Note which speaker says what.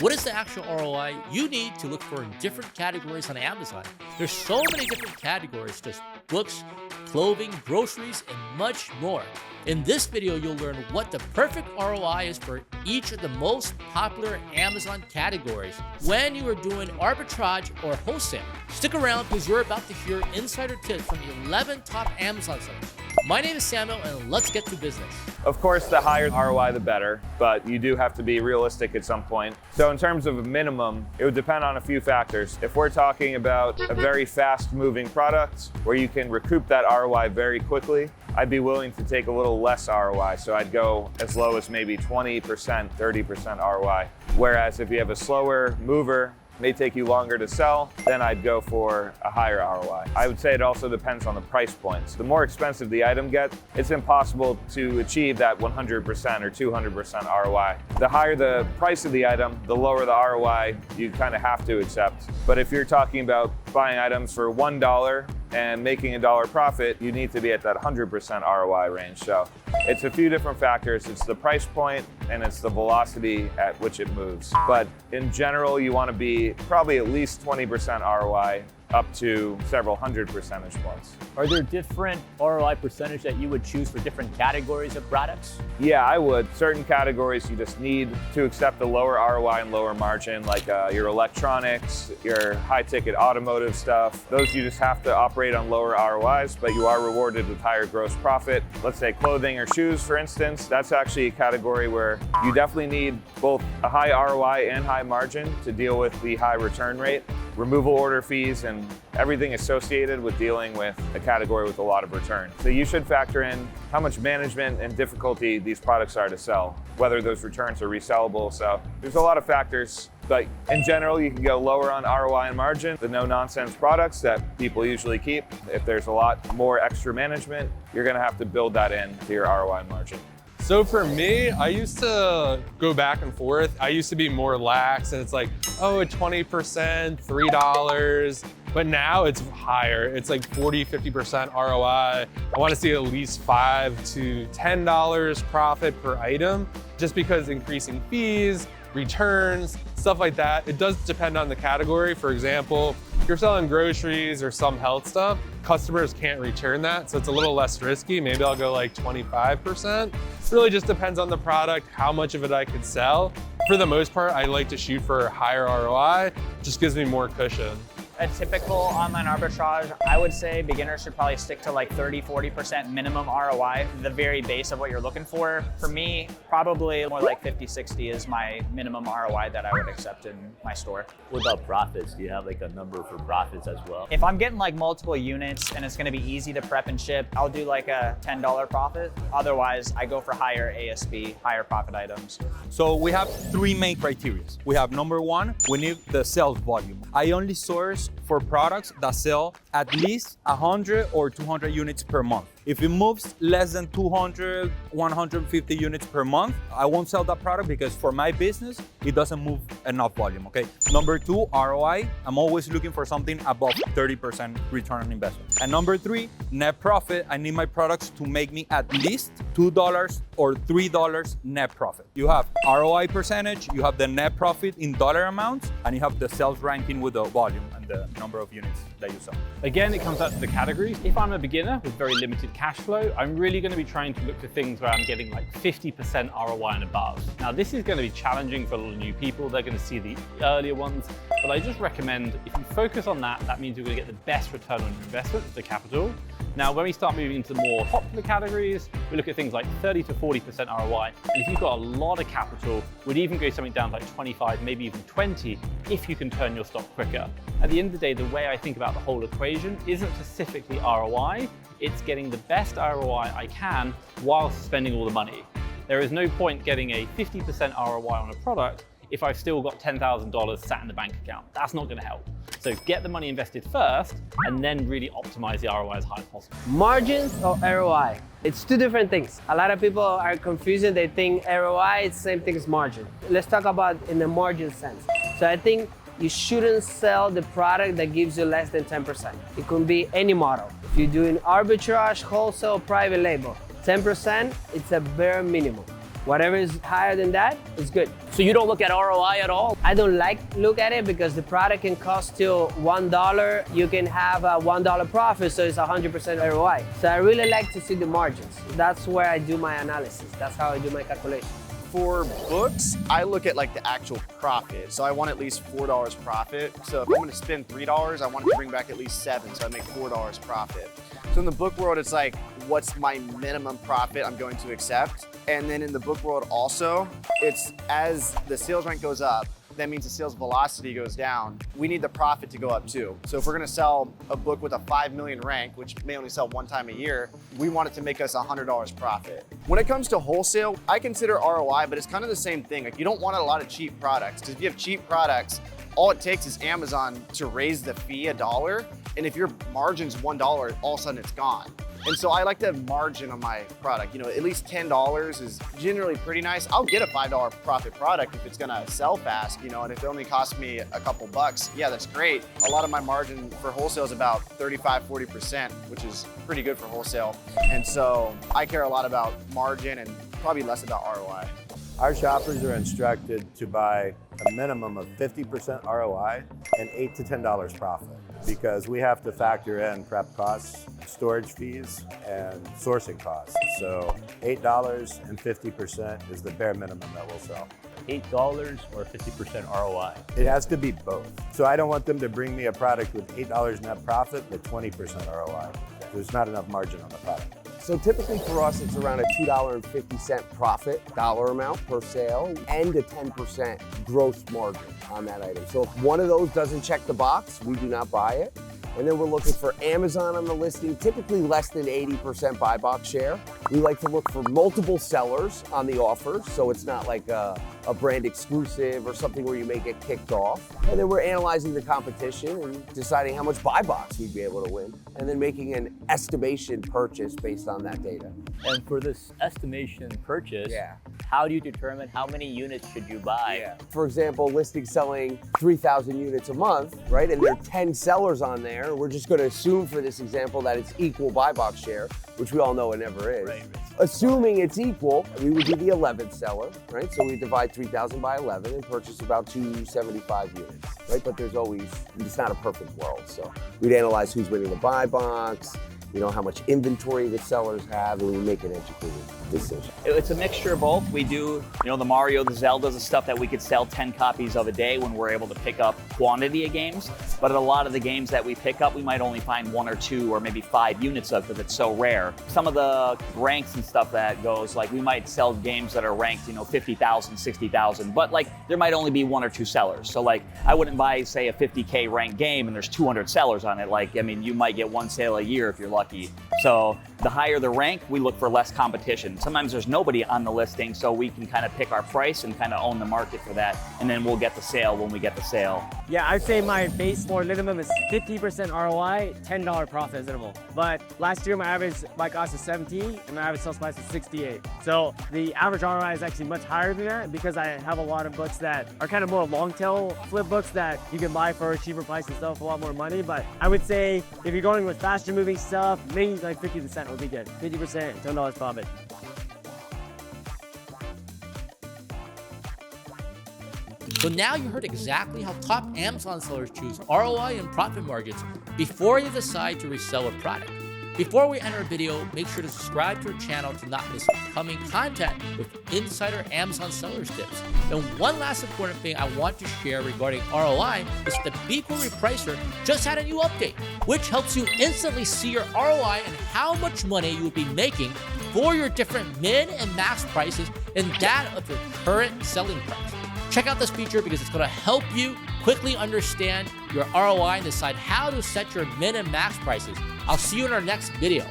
Speaker 1: What is the actual ROI you need to look for in different categories on Amazon? There's so many different categories, just books, clothing, groceries, and much more. In this video, you'll learn what the perfect ROI is for each of the most popular Amazon categories when you are doing arbitrage or wholesale. Stick around because you're about to hear insider tips from 11 top Amazon sellers. My name is Samuel, and let's get to business.
Speaker 2: Of course, the higher ROI, the better, but you do have to be realistic at some point. So in terms of a minimum, it would depend on a few factors. If we're talking about a very fast-moving product where you can recoup that ROI very quickly, I'd be willing to take a little less ROI. So I'd go as low as maybe 20%, 30% ROI. Whereas if you have a slower mover, may take you longer to sell, then I'd go for a higher ROI. I would say it also depends on the price points. The more expensive the item gets, it's impossible to achieve that 100% or 200% ROI. The higher the price of the item, the lower the ROI you kind of have to accept. But if you're talking about buying items for $1 and making $1 profit, you need to be at that 100% ROI range. So it's a few different factors. It's the price point and it's the velocity at which it moves. But in general, you want to be probably at least 20% ROI up to several hundred percentage points.
Speaker 3: Are there different ROI percentage that you would choose for different categories of products?
Speaker 2: Yeah, I would. Certain categories you just need to accept a lower ROI and lower margin, like your electronics, your high-ticket automotive stuff. Those you just have to operate on lower ROIs, but you are rewarded with higher gross profit. Let's say clothing or shoes, for instance. That's actually a category where you definitely need both a high ROI and high margin to deal with the high return rate, removal order fees, and everything associated with dealing with a category with a lot of return. So you should factor in how much management and difficulty these products are to sell, whether those returns are resellable. So there's a lot of factors, but in general, you can go lower on ROI and margin. The no-nonsense products that people usually keep, if there's a lot more extra management, you're gonna have to build that in to your ROI and margin.
Speaker 4: So for me, I used to go back and forth. I used to be more lax and it's like, oh, 20%, $3. But now it's higher. It's like 40, 50% ROI. I want to see at least $5 to $10 profit per item, just because increasing fees, returns, stuff like that. It does depend on the category. For example, if you're selling groceries or some health stuff, customers can't return that, so it's a little less risky. Maybe I'll go like 25%. It really just depends on the product, how much of it I could sell. For the most part, I like to shoot for higher ROI, just gives me more cushion.
Speaker 3: A typical online arbitrage, I would say beginners should probably stick to like 30, 40% minimum ROI, the very base of what you're looking for. For me, probably more like 50, 60 is my minimum ROI that I would accept in my store.
Speaker 5: What about profits? Do you have like a number for profits as well?
Speaker 3: If I'm getting like multiple units and it's gonna be easy to prep and ship, I'll do like a $10 profit. Otherwise, I go for higher ASP, higher profit items.
Speaker 6: So we have three main criteria. We have number one, we need the sales volume. I only source for products that sell at least 100 or 200 units per month. If it moves less than 200, 150 units per month, I won't sell that product because for my business, it doesn't move enough volume, okay? Number two, ROI. I'm always looking for something above 30% return on investment. And number three, net profit. I need my products to make me at least $2 or $3 net profit. You have ROI percentage, you have the net profit in dollar amounts, and you have the sales ranking with the volume and the number of units that you sell.
Speaker 7: Again, it comes back to the categories. If I'm a beginner with very limited cash flow, I'm really going to be trying to look for things where I'm getting like 50% ROI and above. Now, this is going to be challenging for a lot of new people. They're going to see the earlier ones, but I just recommend if you focus on that, that means you're going to get the best return on your investment, the capital. Now, when we start moving into the more popular categories, we look at things like 30 to 40% ROI. And if you've got a lot of capital, we'd even go something down to like 25, maybe even 20, if you can turn your stock quicker. At the end of the day, the way I think about the whole equation isn't specifically ROI, it's getting the best ROI I can while spending all the money. There is no point getting a 50% ROI on a product if I've still got $10,000 sat in the bank account. That's not going to help. So get the money invested first and then really optimize the ROI as high as possible.
Speaker 8: Margins or ROI? It's two different things. A lot of people are confused. They think ROI is the same thing as margin. Let's talk about in the margin sense. So I think you shouldn't sell the product that gives you less than 10%. It could be any model. If you're doing arbitrage, wholesale, private label, 10%, it's a bare minimum. Whatever is higher than that is good.
Speaker 5: So you don't look at ROI at all?
Speaker 8: I don't look at it because the product can cost you $1. You can have a $1 profit, so it's 100% ROI. So I really like to see the margins. That's where I do my analysis. That's how I do my calculation.
Speaker 9: For books, I look at like the actual profit. So I want at least $4 profit. So if I'm gonna spend $3, I want to bring back at least $7, so I make $4 profit. So in the book world, it's like, what's my minimum profit I'm going to accept? And then in the book world also, it's as the sales rank goes up, that means the sales velocity goes down. We need the profit to go up too. So if we're gonna sell a book with a 5 million rank, which may only sell one time a year, we want it to make us $100 profit. When it comes to wholesale, I consider ROI, but it's kind of the same thing. Like, you don't want a lot of cheap products, because if you have cheap products, all it takes is Amazon to raise the fee $1, and if your margin's $1, all of a sudden it's gone. And so I like to have margin on my product. You know, at least $10 is generally pretty nice. I'll get a $5 profit product if it's gonna sell fast, you know, and if it only costs me a couple bucks, yeah, that's great. A lot of my margin for wholesale is about 35–40%, which is pretty good for wholesale. And so I care a lot about margin and probably less about ROI.
Speaker 10: Our shoppers are instructed to buy a minimum of 50% ROI and $8 to $10 profit, because we have to factor in prep costs, storage fees, and sourcing costs. So $8 and 50% is the bare minimum that we'll sell.
Speaker 5: $8 or 50% ROI?
Speaker 10: It has to be both. So I don't want them to bring me a product with $8 net profit but 20% ROI. There's not enough margin on the product.
Speaker 11: So typically for us, it's around a $2.50 profit dollar amount per sale and a 10% gross margin on that item. So if one of those doesn't check the box, we do not buy it. And then we're looking for Amazon on the listing, typically less than 80% buy box share. We like to look for multiple sellers on the offer, so it's not like a brand exclusive or something where you may get kicked off. And then we're analyzing the competition and deciding how much buy box we'd be able to win, and then making an estimation purchase based on that data.
Speaker 5: And for this estimation purchase, how do you determine how many units should you buy?
Speaker 11: For example, listing selling 3,000 units a month, right? And there are 10 sellers on there. We're just going to assume for this example that it's equal buy box share, which we all know it never is.
Speaker 5: Right.
Speaker 11: Assuming it's equal, we would be the 11th seller, right? So we divide 3,000 by 11 and purchase about 275 units, right? But there's always, it's not a perfect world. So we'd analyze who's winning the buy box, you know, how much inventory the sellers have, and we make an educated decision.
Speaker 3: It's a mixture of both. We do, you know, the Mario, the Zeldas, the stuff that we could sell 10 copies of a day when we're able to pick up quantity of games. But a lot of the games that we pick up, we might only find 1 or 2 or maybe 5 units of, because it's so rare. Some of the ranks and stuff that goes, like, we might sell games that are ranked, you know, 50,000, 60,000, but like there might only be 1 or 2 sellers. So like I wouldn't buy, say, a 50K ranked game and there's 200 sellers on it. Like, I mean, you might get 1 sale a year if you're lucky. So the higher the rank, we look for less competition. Sometimes there's nobody on the listing, so we can kind of pick our price and kind of own the market for that, and then we'll get the sale when we get the sale.
Speaker 12: Yeah, I'd say my base for minimum is 50% ROI, $10 profit is minimal. But last year my average buy cost is 17 and my average sales price is 68. So the average ROI is actually much higher than that, because I have a lot of books that are kind of more long tail flip books that you can buy for a cheaper price and stuff, a lot more money. But I would say if you're going with faster moving stuff, maybe like 50% would be good. 50%, $10 profit.
Speaker 1: So now you heard exactly how top Amazon sellers choose ROI and profit margins before they decide to resell a product. Before we end our video, make sure to subscribe to our channel to not miss upcoming content with insider Amazon sellers tips. And one last important thing I want to share regarding ROI is that the BQool Repricer just had a new update, which helps you instantly see your ROI and how much money you will be making for your different min and max prices and that of your current selling price. Check out this feature because it's going to help you quickly understand your ROI and decide how to set your min and max prices. I'll see you in our next video.